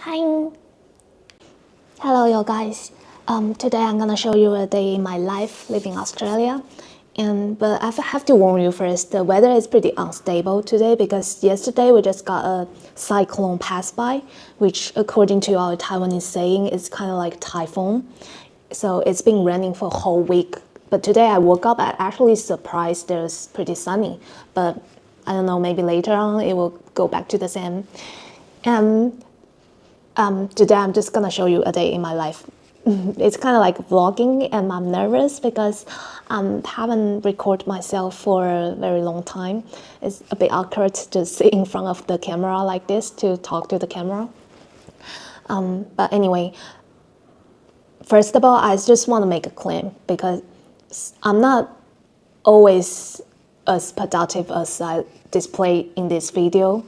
Hi. Hello, you guys. Today I'm gonna show you a day in my life living Australia. But I have to warn you first, the weather is pretty unstable today because yesterday we just got a cyclone pass by, which according to our Taiwanese saying is kind of like typhoon. So it's been raining for a whole week. But today I woke up, I actually surprised there's pretty sunny. But I don't know, maybe later on it will go back to the same. Today I'm just gonna show you a day in my life. It's kind of like vlogging, and I'm nervous because I haven't recorded myself for a very long time. It's a bit awkward to sit in front of the camera like this to talk to the camera. But anyway, first of all, I just want to make a claim because I'm not always as productive as I display in this video.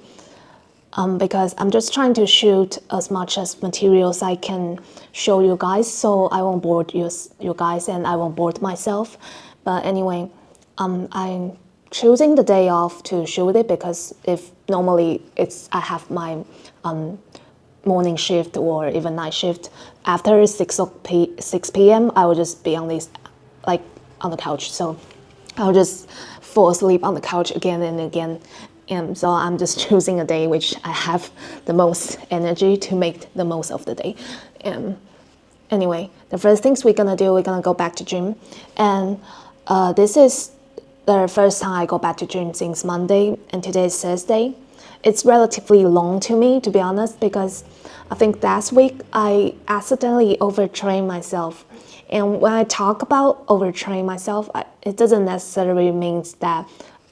Because I'm just trying to shoot as much as materials I can show you guys, so I won't bore you guys and I won't bore myself. But anyway, I'm choosing the day off to shoot it because if normally I have my morning shift or even night shift after 6 p.m. I will just be on the couch, so I'll just fall asleep on the couch again and again. And so I'm just choosing a day which I have the most energy to make the most of the day. Anyway, the first things we're gonna do, we're gonna go back to gym. And this is the first time I go back to gym since Monday, and today is Thursday. It's relatively long to me, to be honest, because I think last week I accidentally overtrained myself. And when I talk about overtrain myself, it doesn't necessarily mean that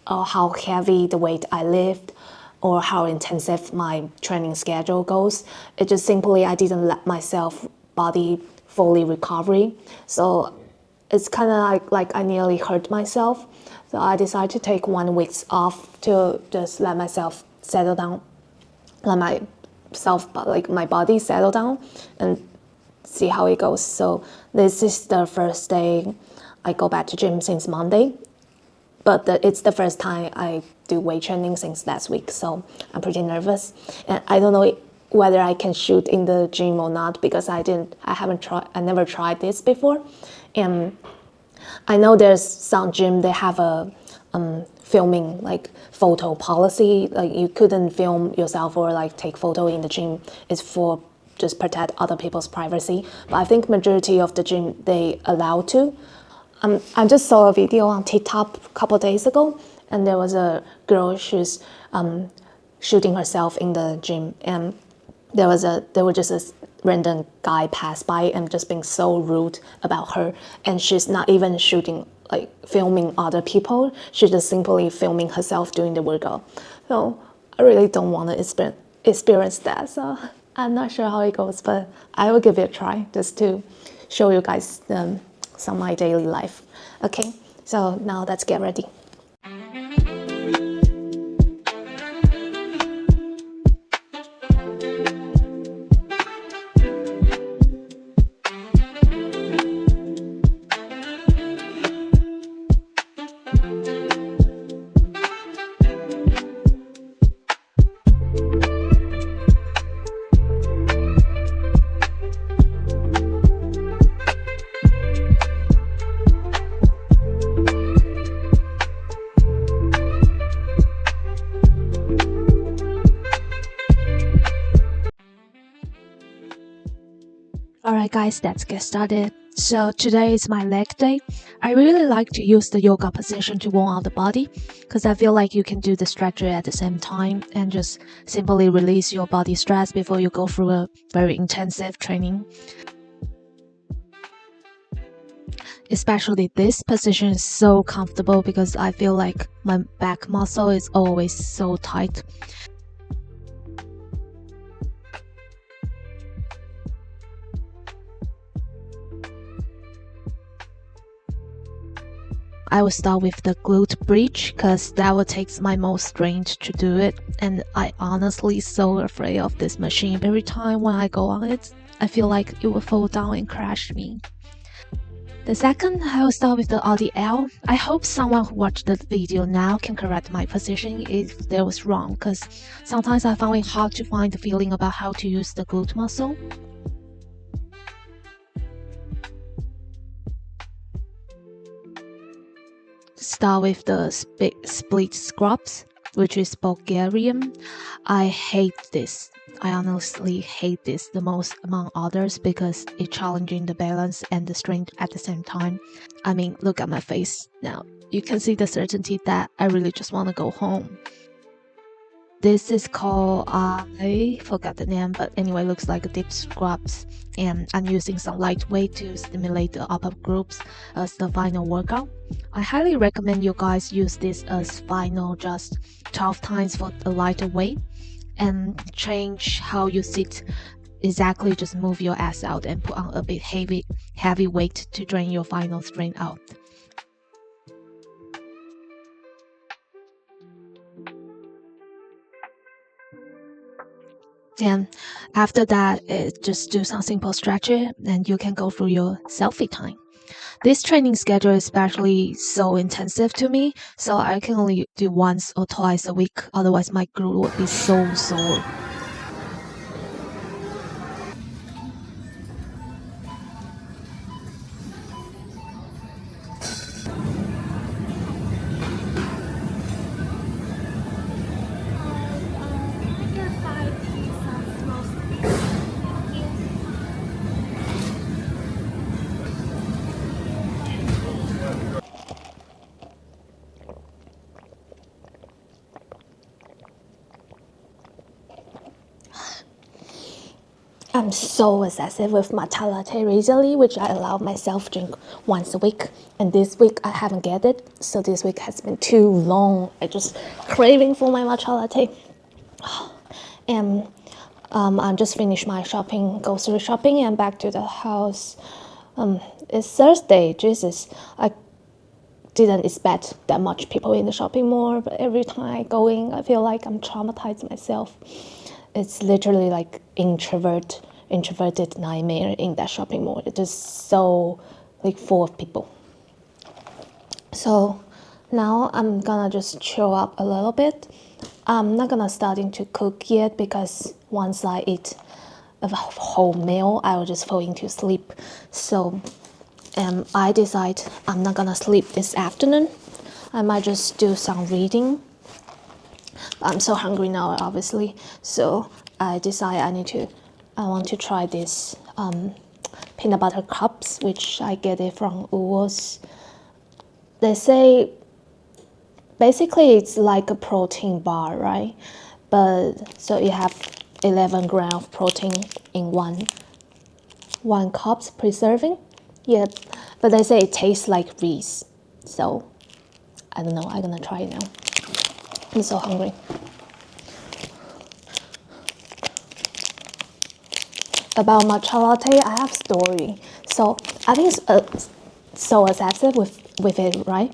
how heavy the weight I lift or how intensive my training schedule goes. It just simply I didn't let myself body fully recover. So it's kind of like I nearly hurt myself. So I decided to take 1 week off to just let myself settle down, let my body settle down and see how it goes. So this is the first day I go back to gym since Monday. But it's the first time I do weight training since last week, so I'm pretty nervous. And I don't know whether I can shoot in the gym or not because I never tried this before. And I know there's some gym they have a filming like photo policy, like you couldn't film yourself or like take photo in the gym. It's for just protect other people's privacy. But I think majority of the gym they allow to. I just saw a video on TikTok a couple of days ago, and there was a girl, she's shooting herself in the gym, and there was just a random guy pass by and just being so rude about her, and she's not even shooting, like filming other people, she's just simply filming herself doing the workout. So I really don't want to experience that, so I'm not sure how it goes, but I will give it a try just to show you guys some of my daily life. Okay, so now let's get ready. Alright guys, let's get started. So today is my leg day. I really like to use the yoga position to warm out the body because I feel like you can do the stretcher at the same time and just simply release your body stress before you go through a very intensive training. Especially this position is so comfortable because I feel like my back muscle is always so tight. I will start with the glute bridge because that will take my most strength to do it, and I honestly so afraid of this machine. Every time when I go on it, I feel like it will fall down and crash me. The second, I will start with the RDL. I hope someone who watched the video now can correct my position if that was wrong, because sometimes I found it hard to find the feeling about how to use the glute muscle. Start with the split squats, which is Bulgarian. I hate this. I honestly hate this the most among others because it's challenging the balance and the strength at the same time. I mean, look at my face now. You can see the certainty that I really just want to go home. This is called, I forgot the name, but anyway, looks like a dip squats, and I'm using some lightweight to stimulate the upper groups as the final workout. I highly recommend you guys use this as final, just 12 times for a lighter weight, and change how you sit. Exactly, just move your ass out and put on a bit heavy weight to drain your final strength out. And after that, just do some simple stretching and you can go through your selfie time. This training schedule is especially so intensive to me, so I can only do once or twice a week, otherwise my glute would be so sore. I'm so obsessive with matcha latte recently, which I allow myself drink once a week. And this week I haven't get it, so this week has been too long. I just craving for my matcha latte. And I just finished my shopping, grocery shopping, and back to the house. It's Thursday. Jesus, I didn't expect that much people in the shopping mall, but every time I go in, I feel like I'm traumatized myself. It's literally like introverted nightmare in that shopping mall. It is so like full of people. So now I'm gonna just chill up a little bit. I'm not gonna starting to cook yet because once I eat a whole meal, I will just fall into sleep. So I decide I'm not gonna sleep this afternoon. I might just do some reading. I'm so hungry now, obviously. So I decide I want to try this peanut butter cups, which I get it from Woolworths. They say basically it's like a protein bar, right? But so you have 11 grams of protein in one cups preserving. Yeah, but they say it tastes like Reese. So I don't know. I'm gonna try it now. I'm so hungry. About matcha latte, I have story. So I think it's so obsessive with it, right?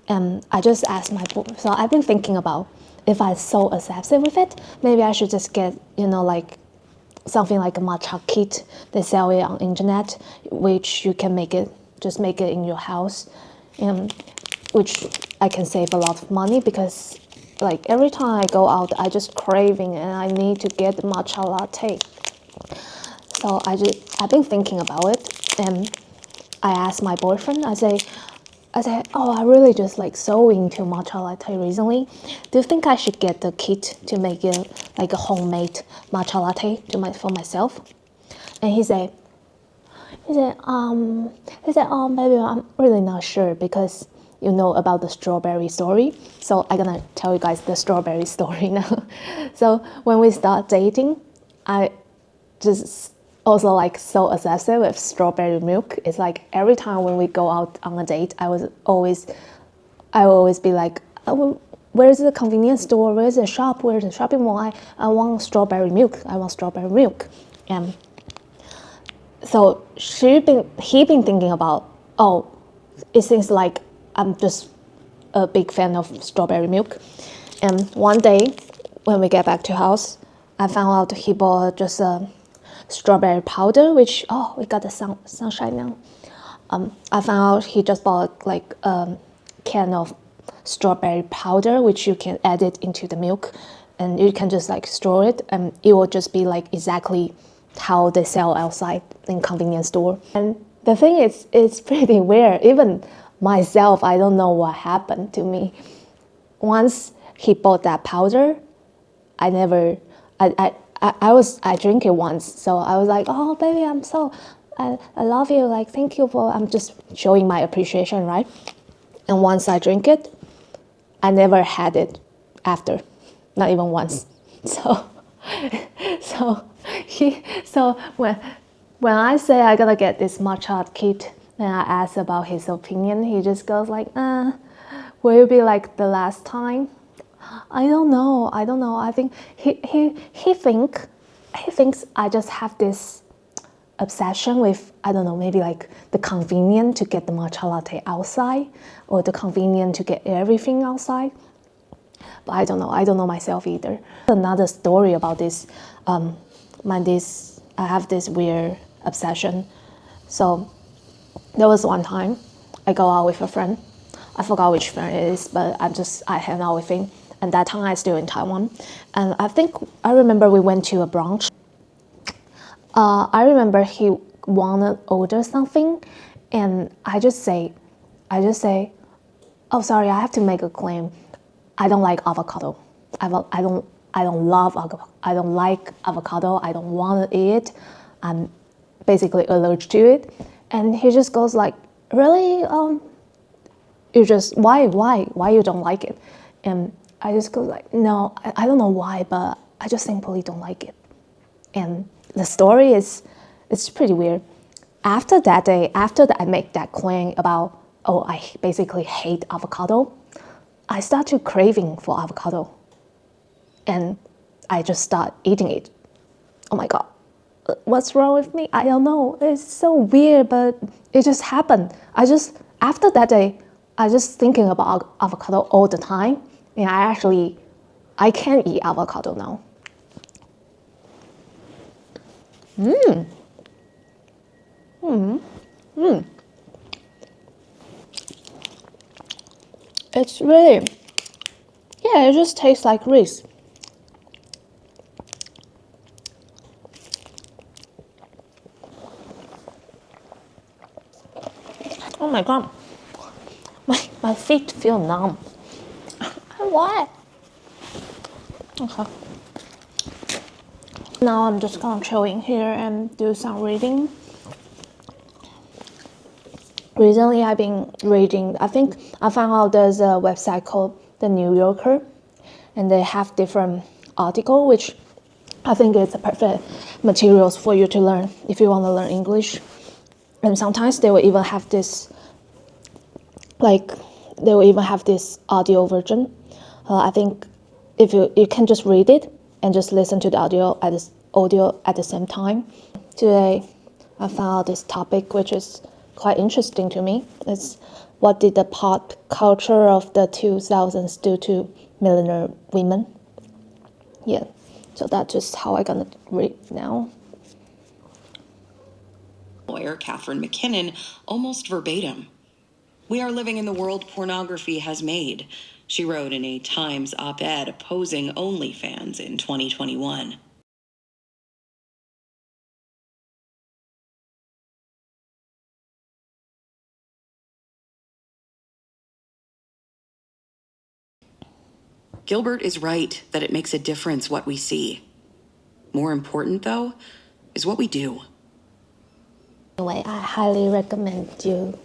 I just asked my boy. So I've been thinking about if I'm so obsessive with it, maybe I should just get like something like a matcha kit. They sell it on internet, which you can make it in your house, which I can save a lot of money because like every time I go out, I just craving and I need to get matcha latte. So I've been thinking about it, and I asked my boyfriend. I say, oh, I really just like so into matcha latte recently. Do you think I should get the kit to make it like a homemade matcha latte for myself? And he said, oh, maybe I'm really not sure because you know about the strawberry story. So I'm gonna tell you guys the strawberry story now. So when we start dating, I just also like so obsessive with strawberry milk. It's like every time when we go out on a date, I will always be like, oh, where's the convenience store? Where's the shop? Where's the shopping mall? I want strawberry milk. I want strawberry milk. And so he been thinking about, oh, it seems like I'm just a big fan of strawberry milk. And one day when we get back to house, I found out he bought just a strawberry powder, which, oh, we got the sunshine now. I found out he just bought like a can of strawberry powder, which you can add it into the milk, and you can just like store it, and it will just be like exactly how they sell outside in convenience store. And the thing is, it's pretty weird. Even myself, I don't know what happened to me. Once he bought that powder, I never, I drink it once, so I was like, oh baby, I love you, like thank you for, I'm just showing my appreciation, right? And once I drink it, I never had it after, not even once. So, so when I say I gotta get this matcha kit, and I ask about his opinion, he just goes like, will it be like the last time? I don't know. I think he thinks I just have this obsession with, I don't know, maybe like the convenience to get the matcha latte outside, or the convenience to get everything outside. But I don't know myself either. Another story about this, I have this weird obsession. So there was one time I go out with a friend. I forgot which friend it is, but I hang out with him. And that time I still in Taiwan. And I remember we went to a brunch. I remember he wanted to order something, and I just say, oh sorry, I have to make a claim. I don't like avocado. I don't love avocado. I don't like avocado. I don't want to eat it. I'm basically allergic to it. And he just goes like, really? You just why you don't like it? And I just go like, no, I don't know why, but I just simply don't like it. And the story is, it's pretty weird. After that day, after I make that claim about, oh, I basically hate avocado, I start to craving for avocado. And I just start eating it. Oh my God, what's wrong with me? I don't know. It's so weird, but it just happened. After that day, I just thinking about avocado all the time. And I can eat avocado now. It's really, yeah, it just tastes like rice. Oh my God, my feet feel numb. Why? Okay. Now I'm just gonna chill in here and do some reading. Recently I've been reading, I think I found out there's a website called The New Yorker, and they have different articles, which I think is the perfect materials for you to learn if you want to learn English. And sometimes they will even have this, audio version. I think if you can just read it and just listen to the audio at the same time. Today I found out this topic which is quite interesting to me. It's what did the pop culture of the 2000s do to millionaire women? Yeah, so that's just how I'm gonna read now. Lawyer Catherine McKinnon almost verbatim. "We are living in the world pornography has made," she wrote in a Times op-ed opposing OnlyFans in 2021. Gilbert is right that it makes a difference what we see. More important, though, is what we do. Anyway, I highly recommend you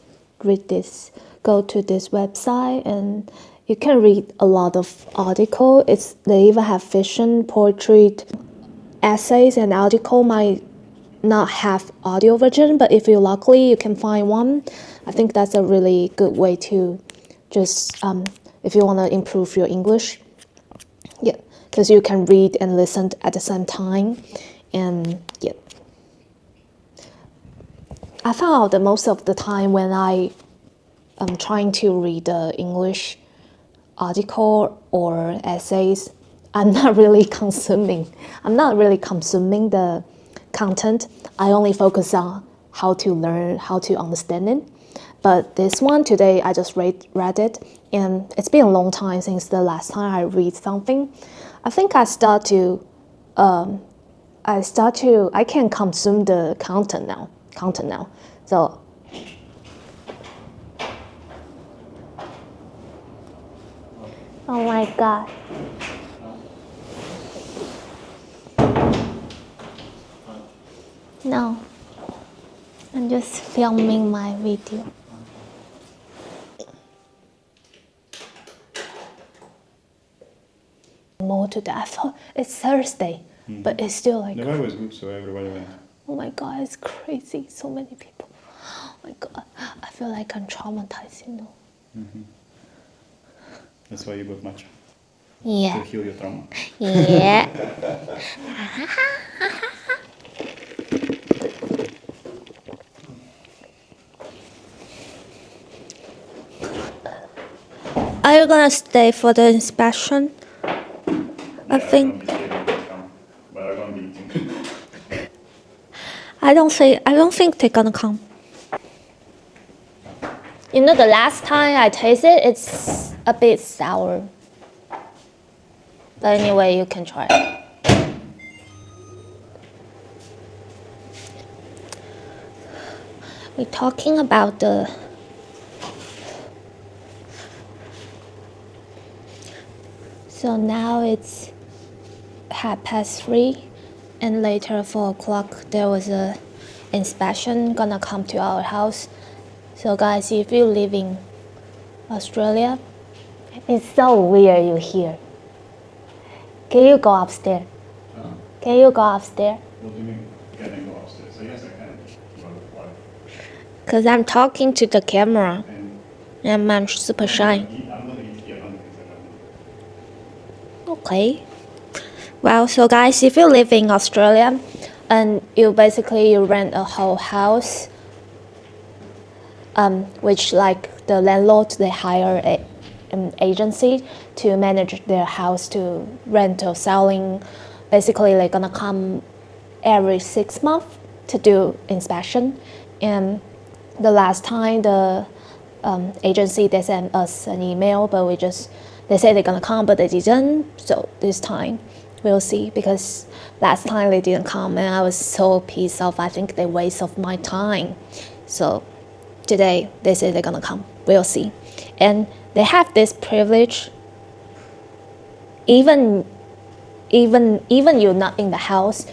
read this. Go to this website and you can read a lot of articles. They even have fiction, poetry, essays, and article might not have audio version, but if you're lucky, you can find one. I think that's a really good way to just if you want to improve your English. Yeah, because you can read and listen at the same time, and yeah. I found out that most of the time when I am trying to read the English article or essays, I'm not really consuming the content. I only focus on how to learn, how to understand it. But this one today, I just read it, and it's been a long time since the last time I read something. I think I can consume the content now. So oh my god. No. I'm just filming my video. More to that. I thought it's Thursday, but it's still like, The vibe was good, so everybody went. oh my god, it's crazy. So many people. Oh my god, I feel like I'm traumatized, you know. That's why you got matcha. Yeah. To heal your trauma. Yeah. Are you gonna stay for the inspection? I think. But I won't be eating. I don't think they're gonna come. You know, the last time I tasted, it's a bit sour. But anyway, you can try it. We're talking about the so now it's 3:30, and later 4:00 there was a inspection gonna come to our house. So guys, if you live in Australia, it's so weird you here. Can you go upstairs? Can you go upstairs? What do you mean? Can I go upstairs? So yes, I can. But why? Because I'm talking to the camera And and I'm super shy. I'm gonna eat here on the Okay. Well, so guys, if you live in Australia and you rent a whole house, which like the landlord, they hire an agency to manage their house to rent or selling. Basically, they're gonna come every 6 months to do inspection. And the last time the agency, they sent us an email, but they said they're gonna come, but they didn't. So this time we'll see, because last time they didn't come and I was so pissed off. I think they wasted my time. So today they say they're gonna come. We'll see. And they have this privilege, even you're not in the house,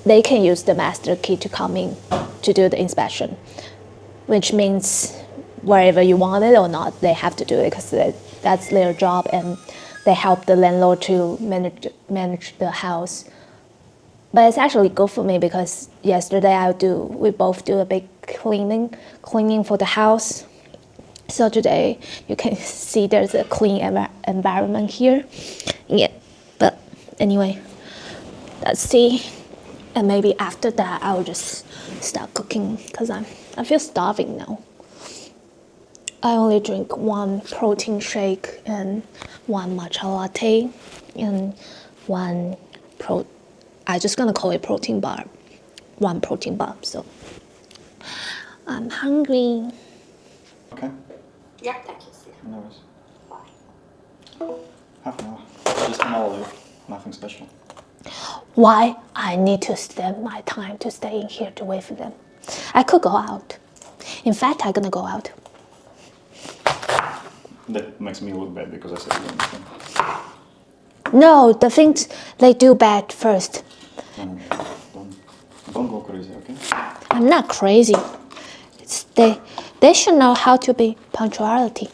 they can use the master key to come in to do the inspection, which means wherever you want it or not, they have to do it because that's their job, and they help the landlord to manage the house. But it's actually good for me because yesterday we both do a big cleaning for the house. So today you can see there's a clean environment here. Yeah, but anyway, let's see. And maybe after that I will just start cooking because I feel starving now. I only drink 1 protein shake and 1 matcha latte and I'm just gonna call it protein bar. 1 protein bar. So I'm hungry. Okay. Yeah, thank you. See you. No worries. Half an hour. Just an hour later. Nothing special. Why I need to spend my time to stay in here to wait for them? I could go out. In fact, I'm gonna go out. That makes me look bad because I said you understand. No, the things they do bad first. No, don't go crazy, okay? I'm not crazy. They should know how to be punctuality.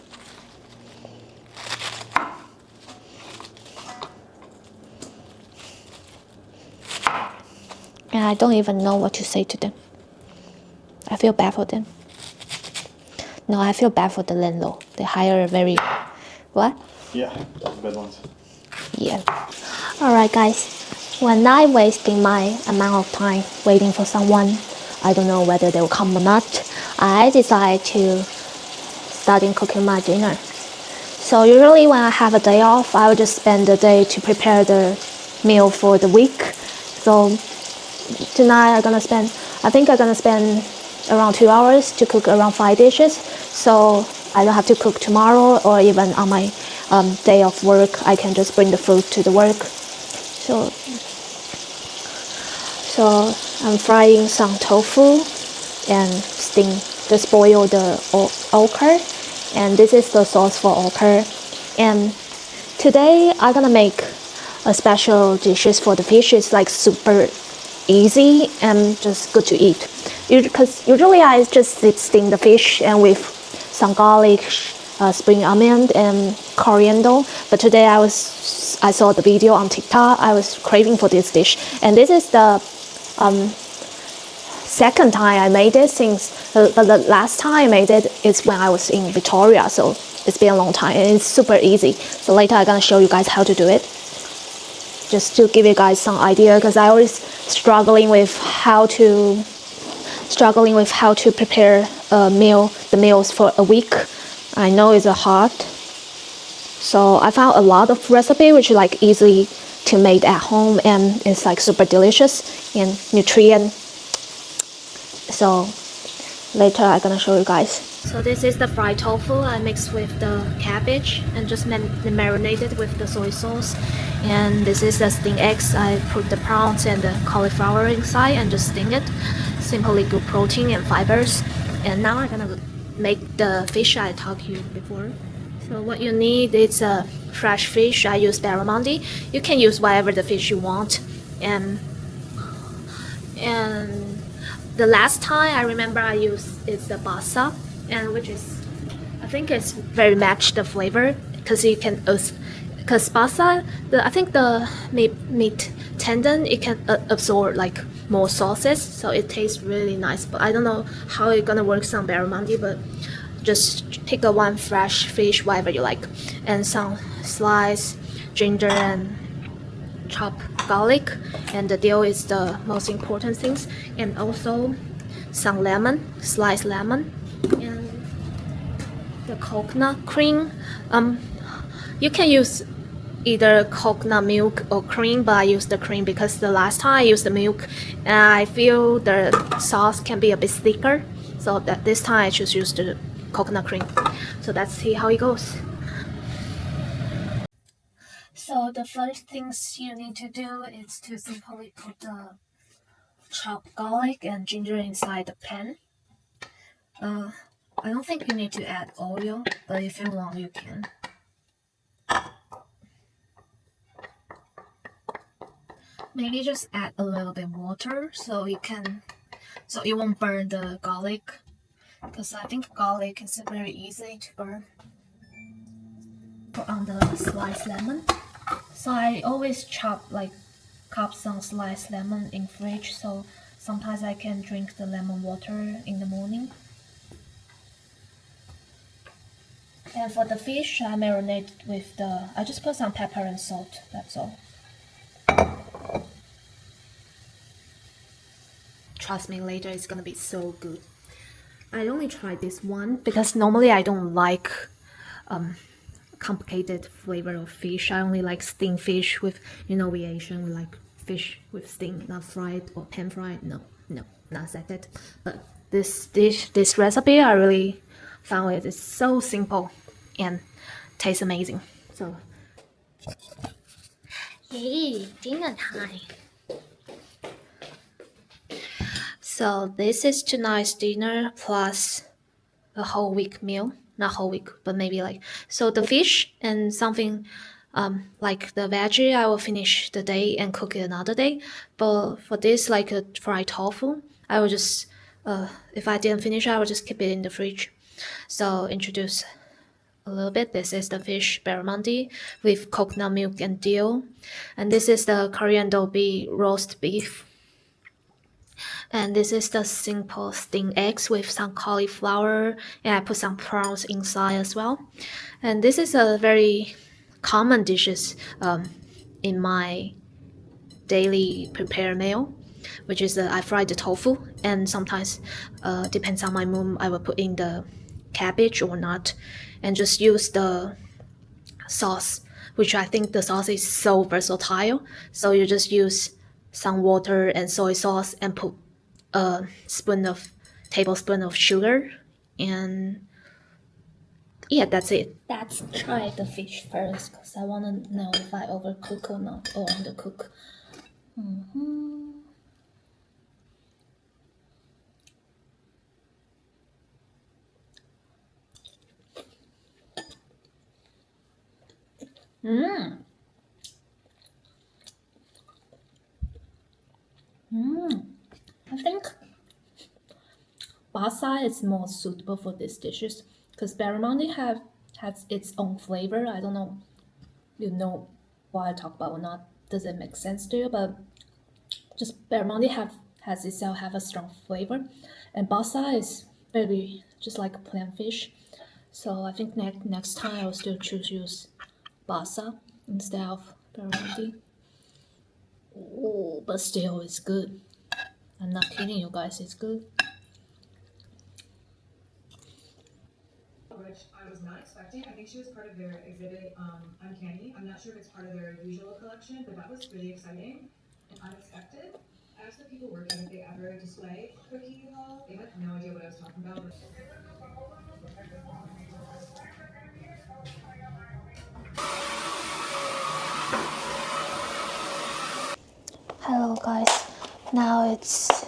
And I don't even know what to say to them. I feel bad for them. No, I feel bad for the landlord. They hire a very... What? Yeah, bad ones. Yeah. Alright guys, when I'm wasting my amount of time waiting for someone, I don't know whether they will come or not, I decide to start cooking my dinner. So usually when I have a day off, I will just spend the day to prepare the meal for the week. So tonight I think I'm gonna spend around 2 hours to cook around 5 dishes. So I don't have to cook tomorrow, or even on my day of work, I can just bring the food to the work. So I'm frying some tofu and just boil the okra, and this is the sauce for okra. And today I'm gonna make a special dishes for the fish. It's like super easy and just good to eat. Because usually I just steam the fish and with some garlic, spring onion and coriander. But today I saw the video on TikTok. I was craving for this dish, and this is the second time I made it but the last time I made it is when I was in Victoria. So it's been a long time, and it's super easy. So later I'm gonna show you guys how to do it, just to give you guys some idea, because I always struggling with how to prepare the meals for a week. I know it's hard, so I found a lot of recipe which is like easy to make at home, and it's like super delicious and nutrient. So later I'm gonna show you guys. So this is the fried tofu I mixed with the cabbage and just marinated with the soy sauce. And this is the steamed eggs. I put the prawns and the cauliflower inside and just steam it. Simply good protein and fibers. And now I'm gonna make the fish I talked to you before. So what you need is a fresh fish. I use barramundi. You can use whatever the fish you want. And the last time I remember I used is the basa, and which is, I think it's very matched the flavor, because you can because basa, I think the meat tendon, it can absorb like more sauces, so it tastes really nice. But I don't know how it's gonna work on barramundi, but just pick one fresh fish, whatever you like, and some sliced ginger and chopped garlic, and the dill is the most important things, and also some lemon, sliced lemon, and the coconut cream. You can use either coconut milk or cream, but I use the cream because the last time I used the milk and I feel the sauce can be a bit thicker, so that this time I just use the coconut cream. So let's see how it goes. So the first things you need to do is to simply put the chopped garlic and ginger inside the pan. I don't think you need to add oil, but if you want, you can. Maybe just add a little bit water so it won't burn the garlic, because I think garlic is very easy to burn. Put on the sliced lemon. So I always chop some sliced lemon in fridge, so sometimes I can drink the lemon water in the morning. And for the fish, I marinate with I just put some pepper and salt, that's all. Trust me, later it's gonna be so good. I only tried this one because normally I don't like complicated flavor of fish. I only like steamed fish with, we Asian, we like fish with steam, not fried or pan fried. No, not like that. But this recipe, I really found it. It's so simple and tastes amazing. So, yay, dinner time. So this is tonight's dinner plus a whole week meal. Not whole week, but maybe so the fish and something like the veggie, I will finish the day and cook it another day. But for this, like a fried tofu, I will just, if I didn't finish, I will just keep it in the fridge. So introduce a little bit. This is the fish barramundi with coconut milk and dill. And this is the coriander roast beef. And this is the simple steamed eggs with some cauliflower, and I put some prawns inside as well. And this is a very common dishes in my daily prepare meal, which is I fry the tofu, and sometimes depends on my mood, I will put in the cabbage or not, and just use the sauce, which I think the sauce is so versatile. So you just use some water and soy sauce and put a spoon of tablespoon of sugar, and yeah, that's it. Let's try the fish first because I want to know if I overcook or not, or undercook. I think basa is more suitable for these dishes because barramundi has its own flavor. I don't know, you know what I talk about or not. Does it make sense to you? But just barramundi has itself have a strong flavor, and basa is very just like plain fish. So I think next time I will still use basa instead of barramundi. Oh, but still it's good. I'm not kidding you guys, it's good. Which I was not expecting. I think she was part of their exhibit, Uncanny. I'm not sure if it's part of their usual collection, but that was really exciting and unexpected. I asked the people working if they ever display Cookie Hall. They had no idea what I was talking about. Hello guys, now it's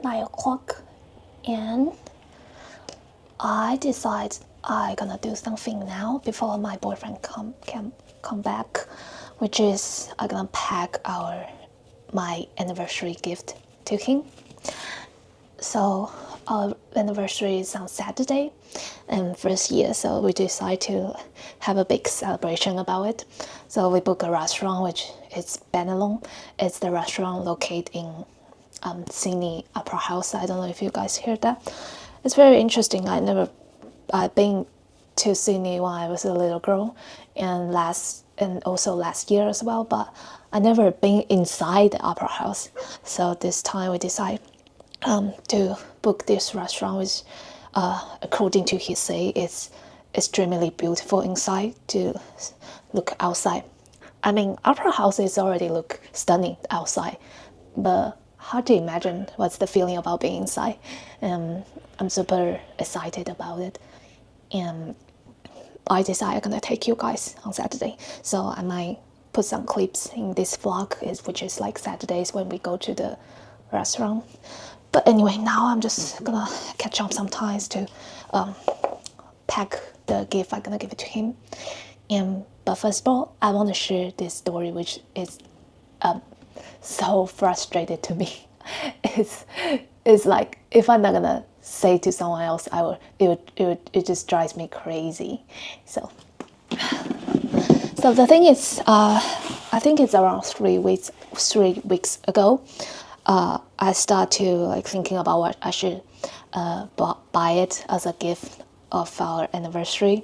9 o'clock and I decide I gonna do something now before my boyfriend can come back, which is I gonna pack my anniversary gift to him. So our anniversary is on Saturday and first year, so we decide to have a big celebration about it. So we book a restaurant, which is Benelong. It's the restaurant located in Sydney Opera House. I don't know if you guys heard that. It's very interesting. I've been to Sydney when I was a little girl, and also last year as well. But I never been inside the Opera House. So this time we decide to book this restaurant, which, according to he say, is extremely beautiful inside to look outside. I mean, Opera House is already look stunning outside, but hard to imagine what's the feeling about being inside. I'm super excited about it, and I decided I'm gonna take you guys on Saturday. So I might put some clips in this vlog, which is like Saturdays when we go to the restaurant. But anyway, now I'm just gonna catch up some times to pack the gift I'm gonna give it to him. But first of all, I want to share this story, which is so frustrated to me. It's like if I'm not gonna say to someone else, it just drives me crazy. So the thing is, I think it's around 3 weeks ago. I start to like thinking about what I should buy it as a gift of our anniversary,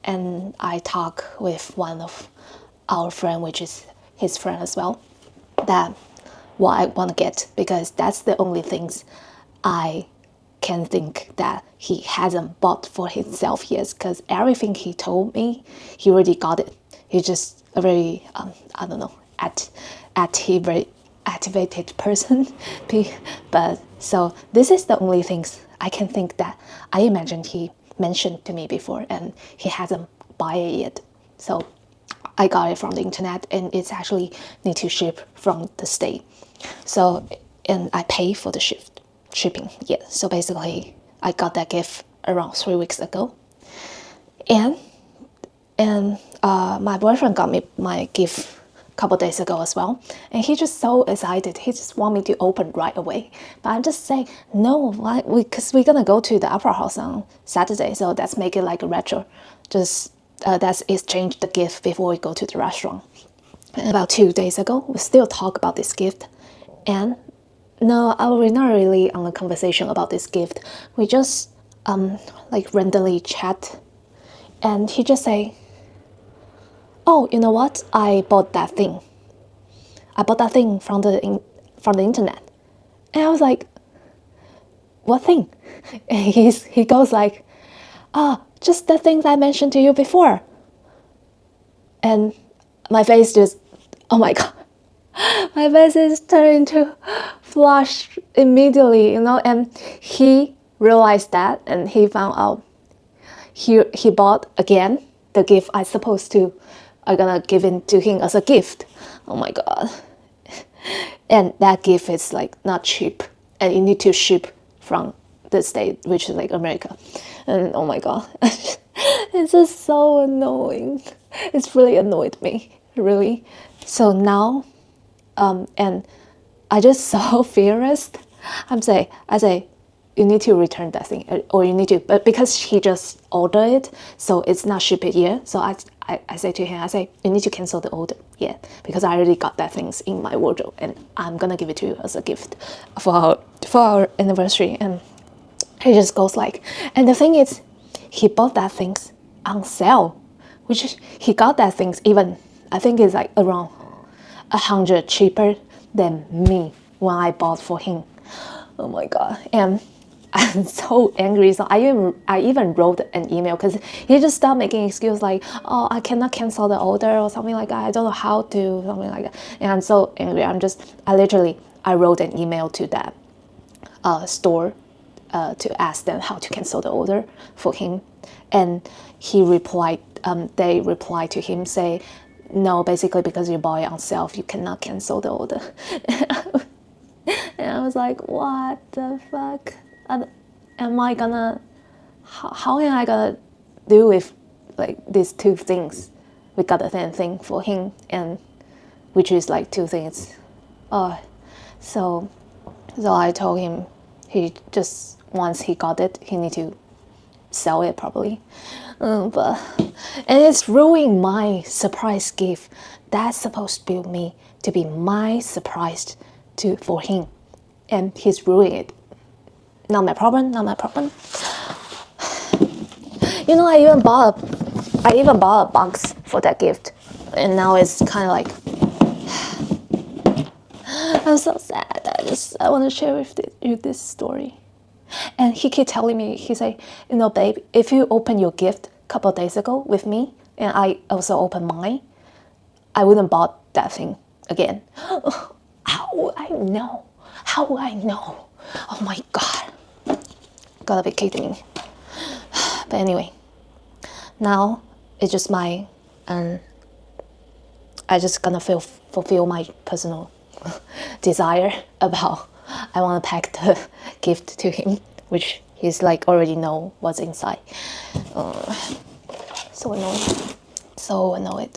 and I talk with one of our friend, which is his friend as well, that what I want to get, because that's the only things I can think that he hasn't bought for himself yet, because everything he told me he already got it. He's just a very I don't know, activated person. But so this is the only things I can think that I imagine he mentioned to me before, and he hasn't buy it yet. So I got it from the internet, and it's actually need to ship from the state. So, and I pay for the shipping. Yeah. So basically, I got that gift around 3 weeks ago, and my boyfriend got me my gift a couple days ago as well, and he just so excited. He just want me to open right away, but I'm just saying no. Why? Because we're gonna go to the Opera House on Saturday, so let's make it like a retro. Just let's exchange the gift before we go to the restaurant. And about 2 days ago, we still talk about this gift, and no, we're not really on a conversation about this gift. We just like randomly chat, and he just say, "Oh, you know what? I bought that thing. I bought that thing from the internet." And I was like, "What thing?" And he goes like, just the things I mentioned to you before." And my face just, oh my god, my face is turning to flush immediately, and he realized that, and he found out he bought again the gift I gonna give it to him as a gift. Oh my god. And that gift is like not cheap, and you need to ship from the state, which is like America. And oh my god. It's just so annoying. It's really annoyed me, really. So now, and I just so furious. I say, you need to return that thing, or you need to, but because he just ordered it, so it's not shipped yet. So I say to him, you need to cancel the order, yeah, because I already got that things in my wardrobe, and I'm gonna give it to you as a gift for our anniversary. And he just goes like, and the thing is, he bought that things on sale, which he got that things even, I think it's like around 100 cheaper than me when I bought for him. Oh my god. And I'm so angry. So I even wrote an email, because he just started making excuses like, oh, I cannot cancel the order or something like that. I don't know how to, something like that. And I'm so angry. I wrote an email to that store to ask them how to cancel the order for him. And they replied to him, say, no, basically because you bought it on sale, you cannot cancel the order. And I was like, what the fuck? Am I gonna, how am I gonna do with like these two things? We got the same thing for him, and which is like two things. So I told him, he just, once he got it, he need to sell it properly. And it's ruining my surprise gift. That's supposed to be my surprise for him, and he's ruining it. Not my problem. I even bought a box for that gift, and now it's kind of like, I'm so sad. I want to share with you this story. And he keep telling me, he say, babe, if you open your gift a couple of days ago with me, and I also open mine, I wouldn't bought that thing again. How would I know? Oh my god. Gotta be kidding me. But anyway, now it's just I just gonna fulfill my personal desire about, I want to pack the gift to him, which he's like already know what's inside. So annoyed.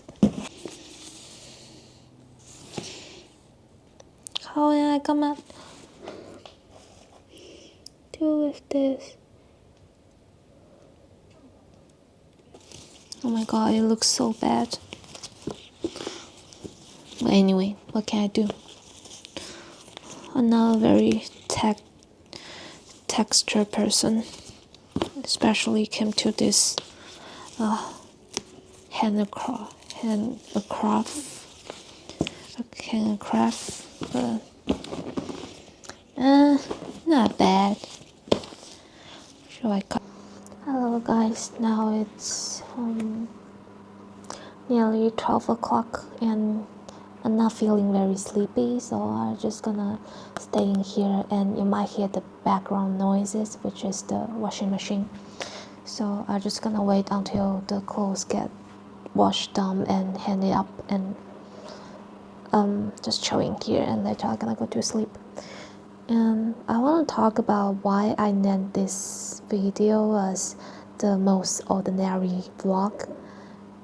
How am I gonna deal with this? Oh my god, it looks so bad. But anyway, what can I do? I'm not a very texture person, especially came to this handcraft, but not bad. Should I cut? Hello guys, now it's nearly 12 o'clock, and I'm not feeling very sleepy, so I'm just gonna stay in here, and you might hear the background noises, which is the washing machine. So I'm just gonna wait until the clothes get washed down and hang it up, and just chilling here, and later I'm gonna go to sleep. And I want to talk about why I named this video as the most ordinary vlog,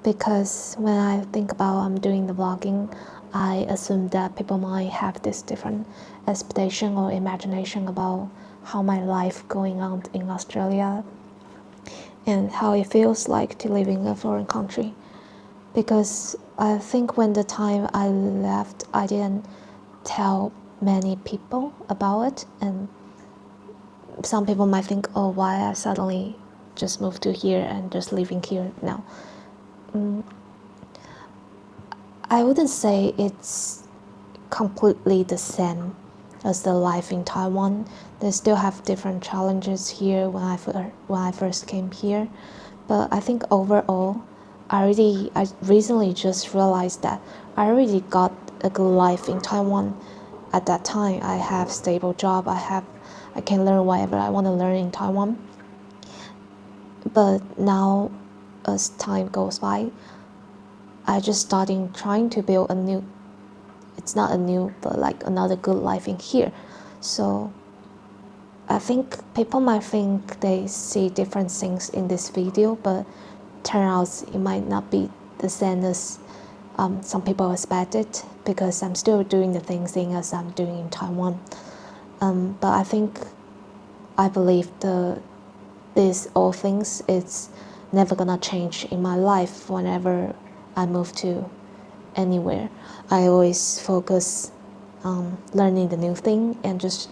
because when I think about I'm doing the vlogging, I assume that people might have this different expectation or imagination about how my life going on in Australia and how it feels like to live in a foreign country. Because I think when the time I left, I didn't tell many people about it, and some people might think, oh, why I suddenly just moved to here and just living here now. I wouldn't say it's completely the same as the life in Taiwan. They still have different challenges here when I first came here, but I think overall, I recently just realized that I already got a good life in Taiwan. At that time, I have stable job. I can learn whatever I want to learn in Taiwan. But now, as time goes by, I just starting trying to build a new. It's not a new, but like another good life in here. So I think people might think they see different things in this video, but turn out it might not be the same as some people expected, because I'm still doing the thing as I'm doing in Taiwan. But I believe these all things, it's never gonna change in my life whenever I move to anywhere. I always focus on learning the new thing and just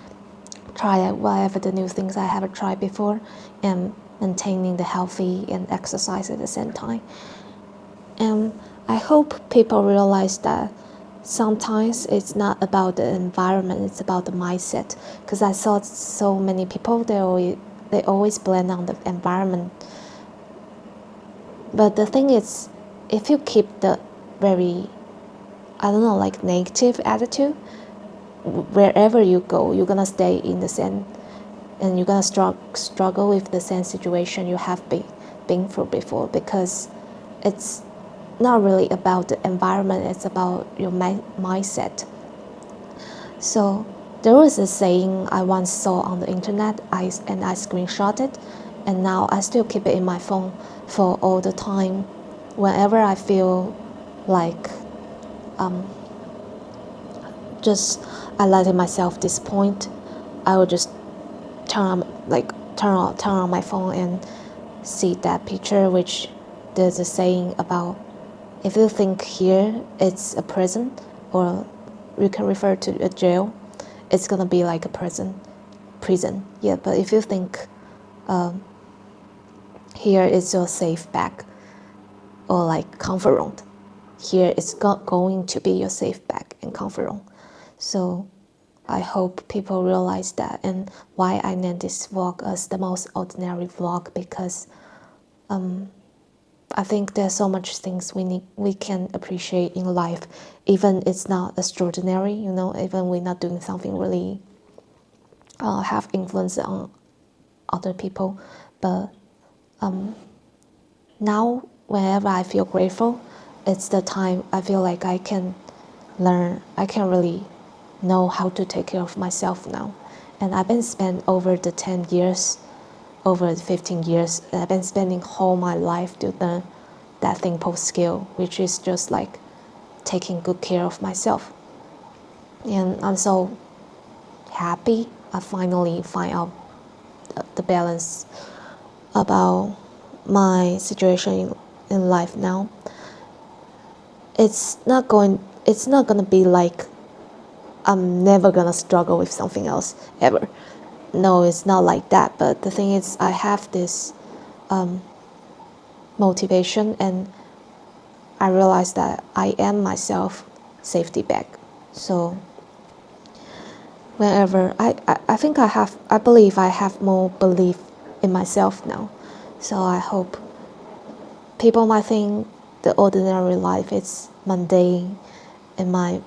try out whatever the new things I haven't tried before, and maintaining the healthy and exercise at the same time. And I hope people realize that sometimes it's not about the environment, it's about the mindset. Because I saw so many people, they always blame on the environment. But the thing is, if you keep the very, I don't know, like negative attitude, wherever you go, you're gonna stay in the same, and you're gonna struggle with the same situation you have been through before, because it's not really about the environment, it's about your mindset. So there was a saying I once saw on the internet, and I screenshot it, and now I still keep it in my phone for all the time. Whenever I feel like just I letting myself disappoint, I will just turn on my phone and see that picture, which there's a saying about, if you think here it's a prison, or you can refer to a jail, it's gonna be like a prison. Yeah, but if you think here is your safe bag, or like comfort room, here it's going to be your safe bag and comfort room. So I hope people realize that, and why I named this vlog as the most ordinary vlog, because I think there's so much things we can appreciate in life, even it's not extraordinary, even we're not doing something really have influence on other people. But now, whenever I feel grateful, it's the time I feel like I can really know how to take care of myself now. And I've been spent over the 10 years, over 15 years, I've been spending all my life to learn that simple skill, which is just like taking good care of myself. And I'm so happy I finally find out the balance about my situation in life now. It's not gonna be like I'm never gonna struggle with something else ever. No, it's not like that. But the thing is, I have this motivation, and I realize that I am myself safety bag. So whenever I believe I have more belief in myself now. So I hope people might think the ordinary life is mundane, and might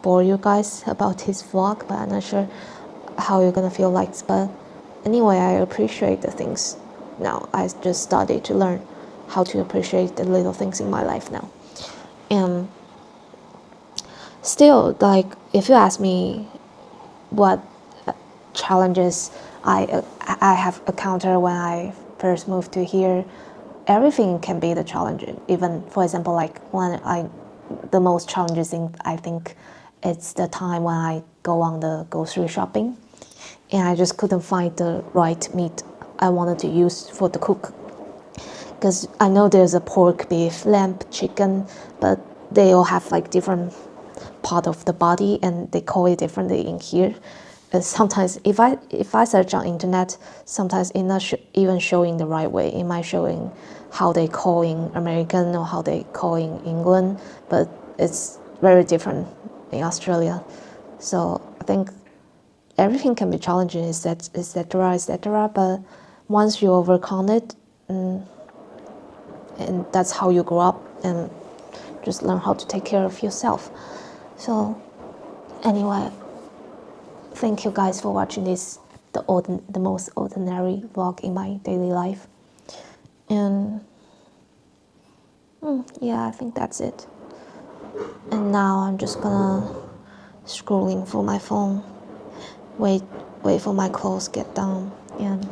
bore you guys about this vlog, but I'm not sure how you're gonna feel like. But anyway, I appreciate the things now. I just started to learn how to appreciate the little things in my life now. And still, like, if you ask me what challenges I have encountered when I first moved to here, everything can be the challenge. Even, for example, like the most challenging thing, I think it's the time when I go on the grocery shopping, and I just couldn't find the right meat I wanted to use for the cook. Because I know there's a pork, beef, lamb, chicken, but they all have like different part of the body, and they call it differently in here. Sometimes if I search on internet, sometimes it's not even showing the right way. It might showing how they call in American or how they call in England, but it's very different in Australia. So I think everything can be challenging, etc. But once you overcome it, and that's how you grow up, and just learn how to take care of yourself. So anyway, thank you guys for watching this, the most ordinary vlog in my daily life. And yeah, I think that's it. And now I'm just gonna scrolling for my phone, wait for my clothes get done, and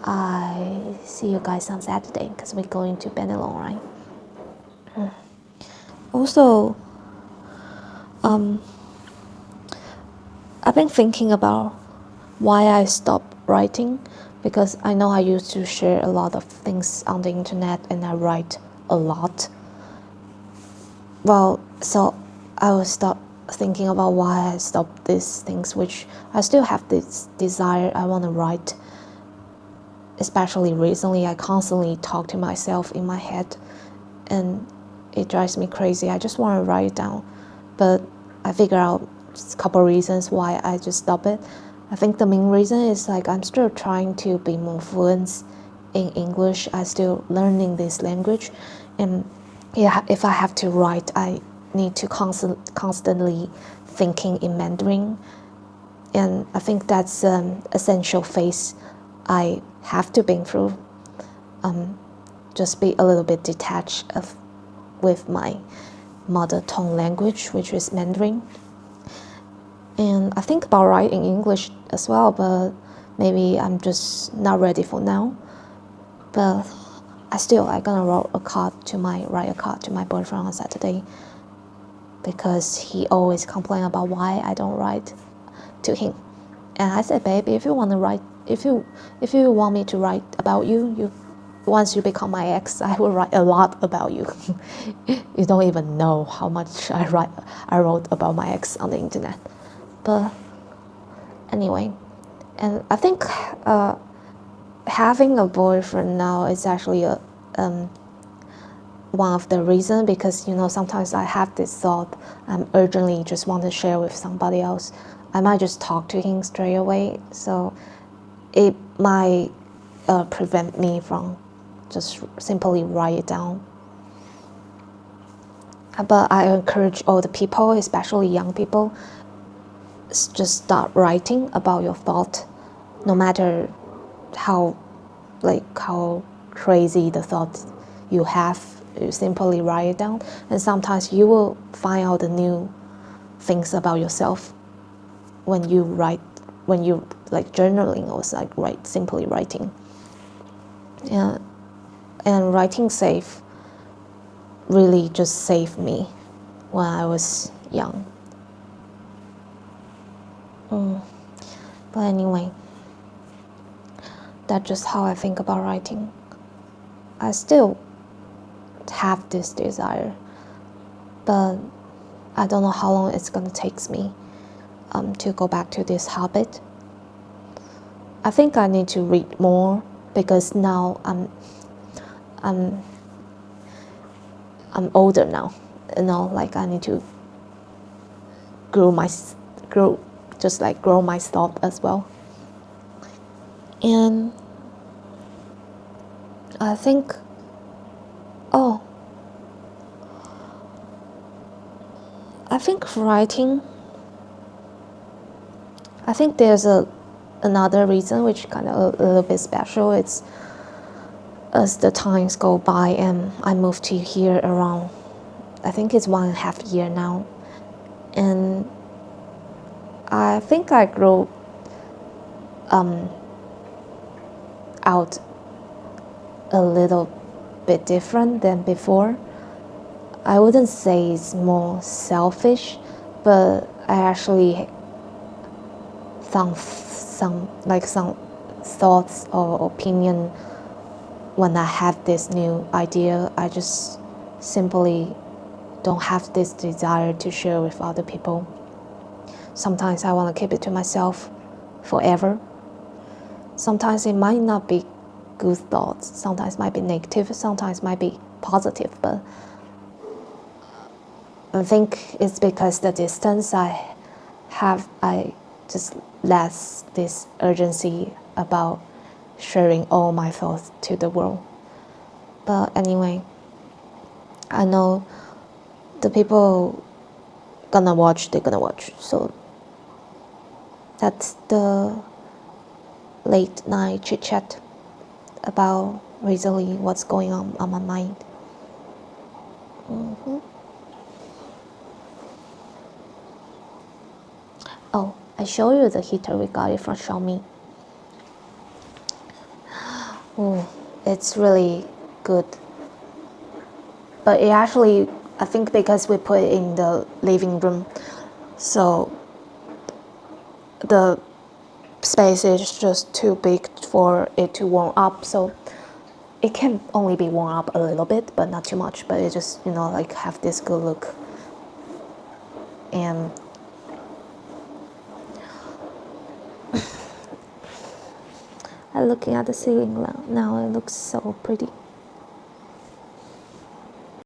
I see you guys on Saturday because we're going to Benelong, right? Also, I've been thinking about why I stopped writing, because I know I used to share a lot of things on the internet and I write a lot. Well, so I will start thinking about why I stopped these things, which I still have this desire. I want to write. Especially recently, I constantly talk to myself in my head, and it drives me crazy. I just want to write it down, but I figure out a couple reasons why I just stop it. I think the main reason is like I'm still trying to be more fluent in English. I'm still learning this language, and yeah, if I have to write, I need to constantly thinking in Mandarin, and I think that's an essential phase I have to be through. Just be a little bit detached with my mother tongue language, which is Mandarin. And I think about writing English as well, but maybe I'm just not ready for now. But I'm gonna write a card to my boyfriend on Saturday, because he always complain about why I don't write to him. And I said, baby, if you want to write, if you want me to write about you, once you become my ex, I will write a lot about you. You don't even know how much I wrote about my ex on the internet. But anyway, and I think having a boyfriend now is actually one of the reasons, because sometimes I have this thought I'm urgently just want to share with somebody else. I might just talk to him straight away, so it might prevent me from just simply write it down. But I encourage all the people, especially young people, just start writing about your thought, no matter how crazy the thought you have. You simply write it down, and sometimes you will find out the new things about yourself when you write, when you like journaling, or simply writing. Yeah, and writing really just saved me when I was young. But anyway, that's just how I think about writing. I still have this desire, but I don't know how long it's gonna take me to go back to this habit. I think I need to read more, because now I'm older now. Like I need to grow my thought as well. And I think, writing, I think there's another reason which kind of a little bit special. It's as the times go by and I moved to here around, I think it's 1.5 years now, and I think I grew out a little bit different than before. I wouldn't say it's more selfish, but I actually found some thoughts or opinion when I have this new idea. I just simply don't have this desire to share with other people. Sometimes I want to keep it to myself forever. Sometimes it might not be good thoughts, sometimes it might be negative, sometimes it might be positive, but I think it's because the distance I just less this urgency about sharing all my thoughts to the world. But anyway, I know the people gonna watch, they're gonna watch. So that's the late night chit chat about recently what's going on my mind. Oh, I show you the heater we got it from Xiaomi. Oh, it's really good. But it actually, I think because we put it in the living room, so the space is just too big for it to warm up. So it can only be warm up a little bit, but not too much. But it just, like have this good look. And I'm looking at the ceiling now. It looks so pretty.